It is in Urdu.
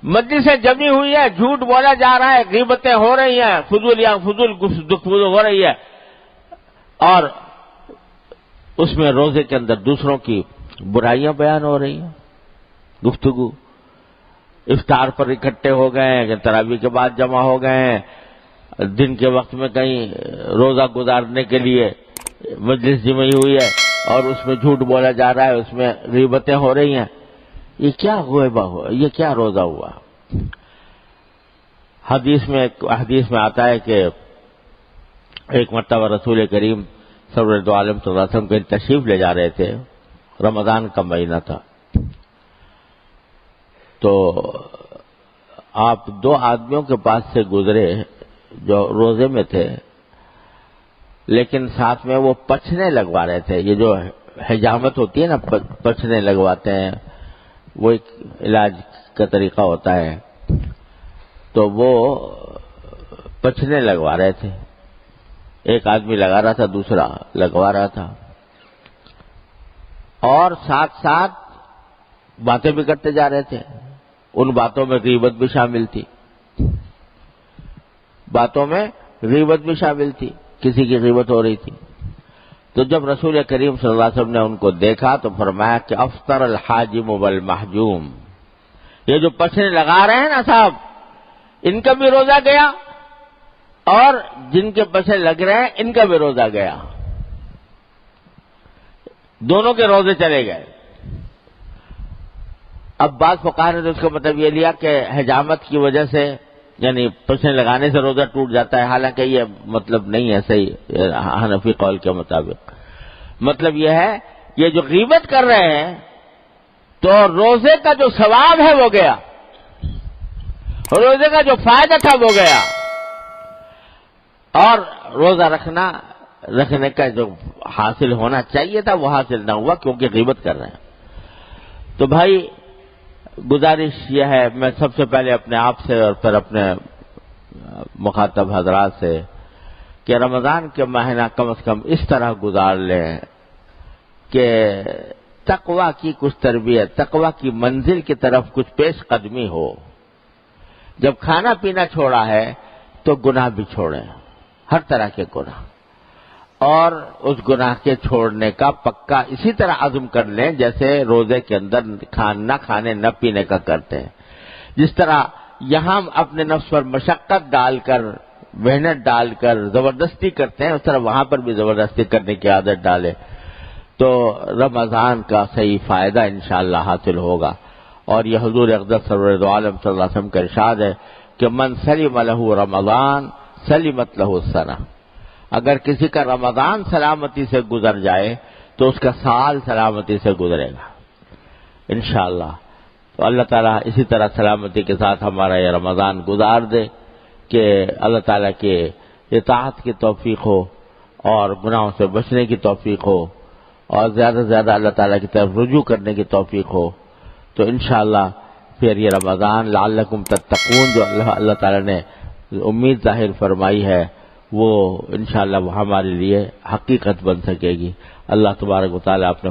مجلسیں جمی ہوئی ہے، جھوٹ بولا جا رہا ہے، غیبتیں ہو رہی ہیں، فضول گفتگو ہو رہی ہے، اور اس میں روزے کے اندر دوسروں کی برائیاں بیان ہو رہی ہیں، گفتگو، افطار پر اکٹھے ہو گئے ہیں، تراویح کے بعد جمع ہو گئے ہیں، دن کے وقت میں کہیں روزہ گزارنے کے لیے مجلس جمی ہوئی ہے اور اس میں جھوٹ بولا جا رہا ہے، اس میں غیبتیں ہو رہی ہیں، یہ کیا غیبہ ہوا، یہ کیا روزہ ہوا؟ حدیث میں آتا ہے کہ ایک مرتبہ رسول کریم سرور دو عالم صلی اللہ علیہ وسلم کہیں تشریف لے جا رہے تھے، رمضان کا مہینہ تھا، تو آپ دو آدمیوں کے پاس سے گزرے جو روزے میں تھے، لیکن ساتھ میں وہ پچھنے لگوا رہے تھے، یہ جو حجامت ہوتی ہے نا، پچھنے لگواتے ہیں، وہ ایک علاج کا طریقہ ہوتا ہے، تو وہ پچھنے لگوا رہے تھے، ایک آدمی لگا رہا تھا، دوسرا لگوا رہا تھا، اور ساتھ ساتھ باتیں بھی کرتے جا رہے تھے، ان باتوں میں غیبت بھی شامل تھی، کسی کی غیبت ہو رہی تھی۔ تو جب رسول کریم صلی اللہ علیہ وسلم نے ان کو دیکھا تو فرمایا کہ افطر الحاجم والمحجوم، یہ جو پچھنے لگا رہے ہیں نا صاحب، ان کا بھی روزہ گیا، اور جن کے پچھنے لگ رہے ہیں ان کا بھی روزہ گیا، دونوں کے روزے چلے گئے۔ اب بعض فقہا نے تو اس کا مطلب یہ لیا کہ حجامت کی وجہ سے، یعنی پچھنے لگانے سے روزہ ٹوٹ جاتا ہے، حالانکہ یہ مطلب نہیں ہے صحیح حنفی قول کے مطابق۔ مطلب یہ ہے یہ جو غیبت کر رہے ہیں تو روزے کا جو ثواب ہے وہ گیا، روزے کا جو فائدہ تھا وہ گیا، اور روزہ رکھنے کا جو حاصل ہونا چاہیے تھا وہ حاصل نہ ہوا، کیونکہ غیبت کر رہے ہیں۔ تو بھائی گزارش یہ ہے، میں سب سے پہلے اپنے آپ سے اور پھر اپنے مخاطب حضرات سے، کہ رمضان کے مہینہ کم از کم اس طرح گزار لیں کہ تقوی کی کچھ تربیت، تقوی کی منزل کی طرف کچھ پیش قدمی ہو۔ جب کھانا پینا چھوڑا ہے تو گناہ بھی چھوڑیں، ہر طرح کے گناہ، اور اس گناہ کے چھوڑنے کا پکا اسی طرح عزم کر لیں جیسے روزے کے اندر نہ کھانے نہ پینے کا کرتے ہیں۔ جس طرح یہاں اپنے نفس پر مشقت ڈال کر، محنت ڈال کر زبردستی کرتے ہیں، اس طرح وہاں پر بھی زبردستی کرنے کی عادت ڈالے تو رمضان کا صحیح فائدہ انشاءاللہ حاصل ہوگا۔ اور یہ حضور اقدس سرور دو عالم صلی اللہ علیہ وسلم کا ارشاد ہے کہ من سلم لہ رمضان سلمت لہ السنہ، اگر کسی کا رمضان سلامتی سے گزر جائے تو اس کا سال سلامتی سے گزرے گا انشاءاللہ۔ تو اللہ تعالیٰ اسی طرح سلامتی کے ساتھ ہمارا یہ رمضان گزار دے کہ اللہ تعالیٰ کے اطاعت کی توفیق ہو اور گناہوں سے بچنے کی توفیق ہو اور زیادہ سے زیادہ اللہ تعالیٰ کی طرف رجوع کرنے کی توفیق ہو، تو انشاءاللہ پھر یہ رمضان لعلکم تتقون جو اللہ تعالیٰ نے امید ظاہر فرمائی ہے وہ انشاءاللہ وہ ہمارے لیے حقیقت بن سکے گی۔ اللہ تبارک و تعالیٰ اپنے